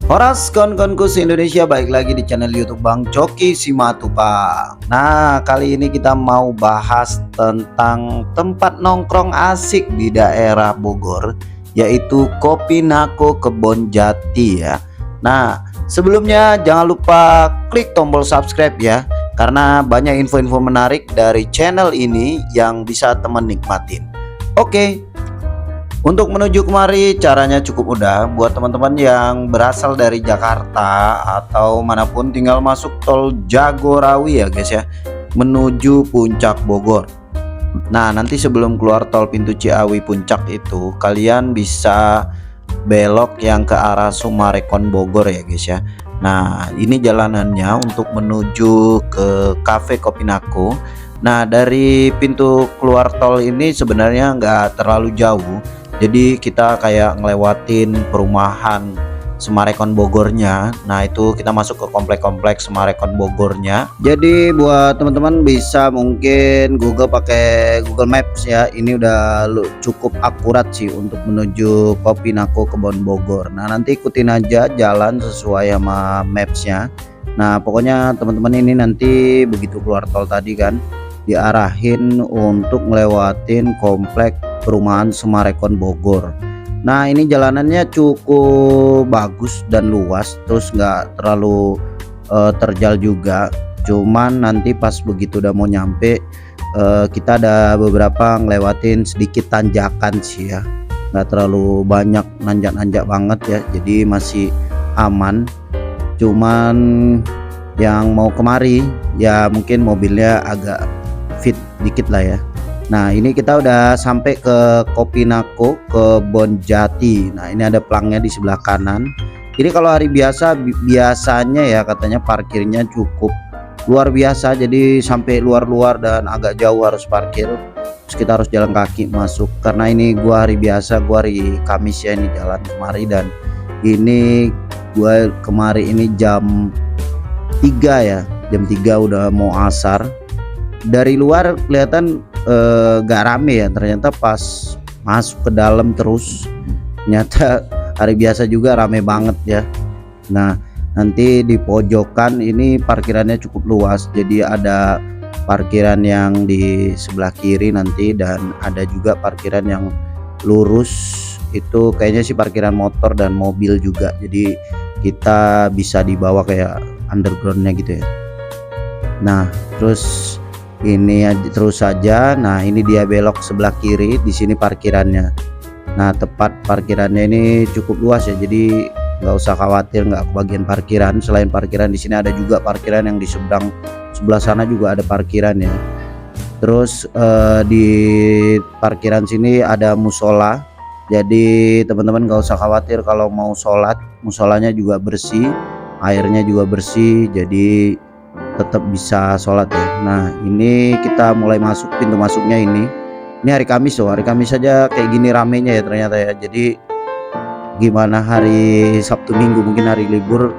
Horas kon-konku se-Indonesia, baik lagi di channel YouTube Bang Coki Simatupang. Nah, kali ini kita mau bahas tentang tempat nongkrong asik di daerah Bogor, yaitu Kopi Nako Kebon Jati ya. Nah, sebelumnya jangan lupa klik tombol subscribe ya, karena banyak info-info menarik dari channel ini yang bisa teman nikmatin. Oke. Untuk menuju kemari caranya cukup mudah. Buat teman-teman yang berasal dari Jakarta atau manapun, tinggal masuk tol Jagorawi ya guys ya, menuju Puncak Bogor. Nah, nanti sebelum keluar tol pintu Ciawi Puncak itu, kalian bisa belok yang ke arah Sumarekon Bogor ya guys ya. Nah, ini jalanannya untuk menuju ke Cafe Kopi Nako. Nah, dari pintu keluar tol ini sebenarnya nggak terlalu jauh, jadi kita kayak ngelewatin perumahan Sumarekon Bogornya. Nah, itu kita masuk ke komplek-komplek Sumarekon Bogornya. Jadi buat teman-teman bisa mungkin pakai Google Maps ya. Ini udah cukup akurat sih untuk menuju Kopi Nako Kebon Bogor. Nah, nanti ikutin aja jalan sesuai sama mapsnya. Nah, pokoknya teman-teman ini nanti begitu keluar tol tadi kan, diarahin untuk ngelewatin komplek perumahan Sumarekon Bogor. Nah, ini jalanannya cukup bagus dan luas, terus nggak terlalu terjal juga. Cuman nanti pas begitu udah mau nyampe, kita ada beberapa ngelewatin sedikit tanjakan sih ya, nggak terlalu banyak nanjak-nanjak banget ya, jadi masih aman. Cuman yang mau kemari ya mungkin mobilnya agak fit dikit lah ya. Nah, ini kita udah sampai ke Kopi Nako Kebon Jati. Nah, ini ada pelangnya di sebelah kanan. Ini kalau hari biasa biasanya ya katanya parkirnya cukup luar biasa, jadi sampai luar-luar dan agak jauh harus parkir. Terus kita harus jalan kaki masuk, karena ini gua hari biasa, gua hari Kamis ya, ini jalan kemari. Dan ini gua kemari ini jam 3 ya, jam 3 udah mau asar. Dari luar kelihatan gak rame ya, ternyata pas masuk ke dalam terus ternyata hari biasa juga rame banget ya. Nah, nanti di pojokan ini parkirannya cukup luas, jadi ada parkiran yang di sebelah kiri nanti, dan ada juga parkiran yang lurus, itu kayaknya sih parkiran motor dan mobil juga, jadi kita bisa dibawa kayak undergroundnya gitu ya. Nah, terus ini terus saja. Nah, ini dia belok sebelah kiri, di sini parkirannya. Nah, tepat parkirannya ini cukup luas ya, jadi nggak usah khawatir nggak kebagian parkiran. Selain parkiran di sini ada juga parkiran yang di sebelah sana juga ada parkiran ya. Terus di parkiran sini ada musola, jadi teman-teman nggak usah khawatir kalau mau sholat, musolanya juga bersih, airnya juga bersih, jadi tetap bisa sholat ya. Nah, ini kita mulai masuk, pintu masuknya ini hari Kamis loh, hari Kamis saja kayak gini ramenya ya ternyata ya. Jadi gimana hari Sabtu Minggu, mungkin hari libur,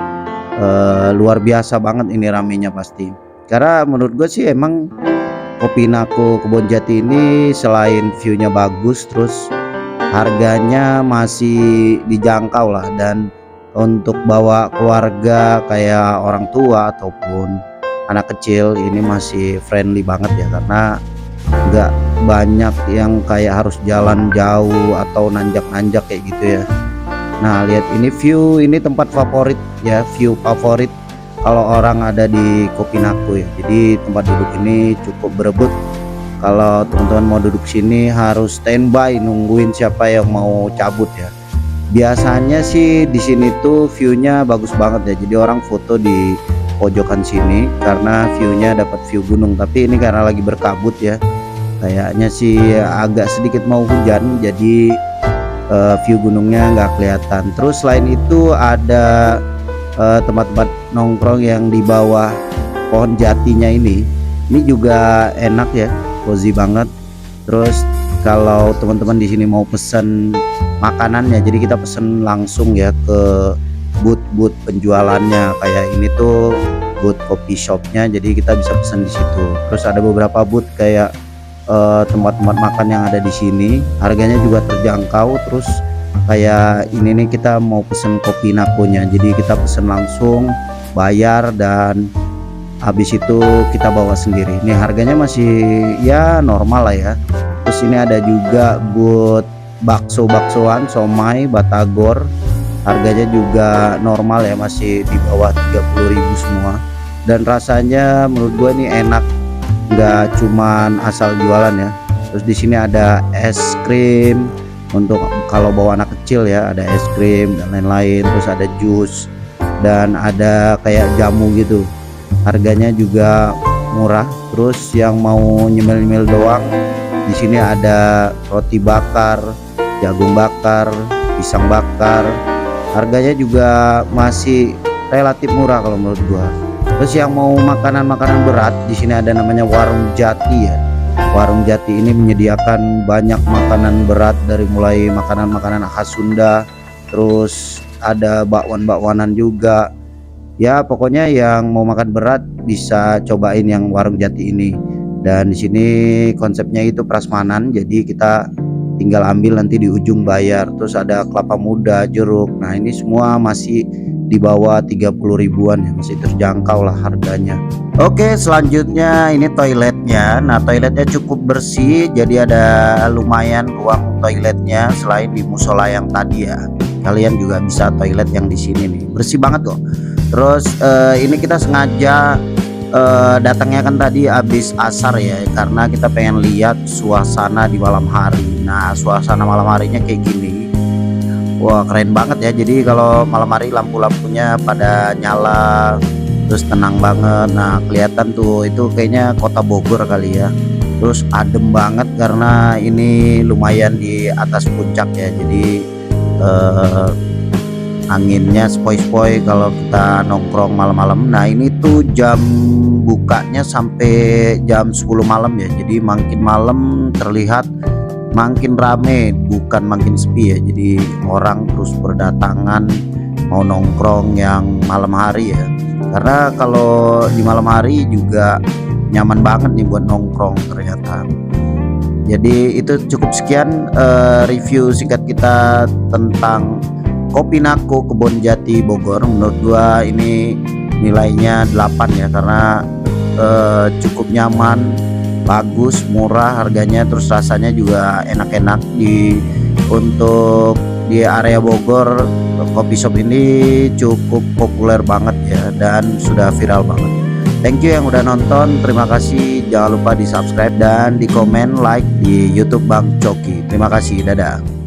luar biasa banget ini ramenya pasti. Karena menurut gue sih emang Kopi Nako Kebon Jati ini selain viewnya bagus, terus harganya masih dijangkau lah, dan untuk bawa keluarga kayak orang tua ataupun anak kecil ini masih friendly banget ya, karena nggak banyak yang kayak harus jalan jauh atau nanjak-nanjak kayak gitu ya. Nah, lihat ini view, ini tempat favorit ya, view favorit kalau orang ada di Kopi Nako ya. Jadi tempat duduk ini cukup berebut. Kalau teman-teman mau duduk sini harus standby nungguin siapa yang mau cabut ya. Biasanya sih di sini tuh viewnya bagus banget ya, jadi orang foto di pojokan sini karena viewnya dapat view gunung. Tapi ini karena lagi berkabut ya, kayaknya sih agak sedikit mau hujan, jadi view gunungnya nggak kelihatan. Terus selain itu ada tempat-tempat nongkrong yang di bawah pohon jatinya ini juga enak ya, cozy banget. Terus kalau teman-teman di sini mau pesen makanannya, jadi kita pesen langsung ya ke booth penjualannya. Kayak ini tuh booth coffee shopnya, jadi kita bisa pesen di situ. Terus ada beberapa booth kayak tempat-tempat makan yang ada di sini, harganya juga terjangkau. Terus kayak ini nih, kita mau pesen kopi nakonya, jadi kita pesen langsung, bayar, dan habis itu kita bawa sendiri. Ini harganya masih ya normal lah ya. Terus ini ada juga buat bakso-baksoan, somai, batagor, harganya juga normal ya, masih di bawah 30.000 semua. Dan rasanya menurut gue ini enak, nggak cuman asal jualan ya. Terus di sini ada es krim untuk kalau bawa anak kecil ya, ada es krim dan lain-lain. Terus ada jus dan ada kayak jamu gitu, harganya juga murah. Terus yang mau nyemil-nyemil doang, di sini ada roti bakar, jagung bakar, pisang bakar, harganya juga masih relatif murah kalau menurut gua. Terus yang mau makanan-makanan berat, di sini ada namanya Warung Jati ya. Warung Jati ini menyediakan banyak makanan berat, dari mulai makanan-makanan khas Sunda, terus ada bakwan-bakwanan juga. Ya pokoknya yang mau makan berat bisa cobain yang Warung Jati ini. Dan di sini konsepnya itu prasmanan, jadi kita tinggal ambil nanti di ujung bayar. Terus ada kelapa muda, jeruk. Nah ini semua masih di bawah 30 ribuan ya, masih terjangkau lah harganya. Oke, selanjutnya ini toiletnya. Nah toiletnya cukup bersih, jadi ada lumayan ruang toiletnya selain di musola yang tadi ya. Kalian juga bisa toilet yang di sini nih, bersih banget kok. Terus ini kita sengaja datangnya kan tadi habis asar ya, karena kita pengen lihat suasana di malam hari. Nah suasana malam harinya kayak gini, wah keren banget ya. Jadi kalau malam hari lampu-lampunya pada nyala, terus tenang banget. Nah kelihatan tuh, itu kayaknya kota Bogor kali ya. Terus adem banget karena ini lumayan di atas puncak ya, jadi anginnya sepoi-sepoi kalau kita nongkrong malam-malam. Nah ini tuh jam bukanya sampai jam 10 malam ya, jadi makin malam terlihat makin rame, bukan makin sepi ya. Jadi orang terus berdatangan mau nongkrong yang malam hari ya, karena kalau di malam hari juga nyaman banget nih buat nongkrong ternyata. Jadi itu cukup sekian review singkat kita tentang Kopi Nako Kebon Jati Bogor. Menurut gua ini nilainya 8 ya, karena cukup nyaman, bagus, murah harganya, terus rasanya juga enak-enak. Untuk di area Bogor, kopi shop ini cukup populer banget ya, dan sudah viral banget. Thank you yang udah nonton, terima kasih. Jangan lupa di subscribe dan di komen like di YouTube Bang Coki. Terima kasih, dadah.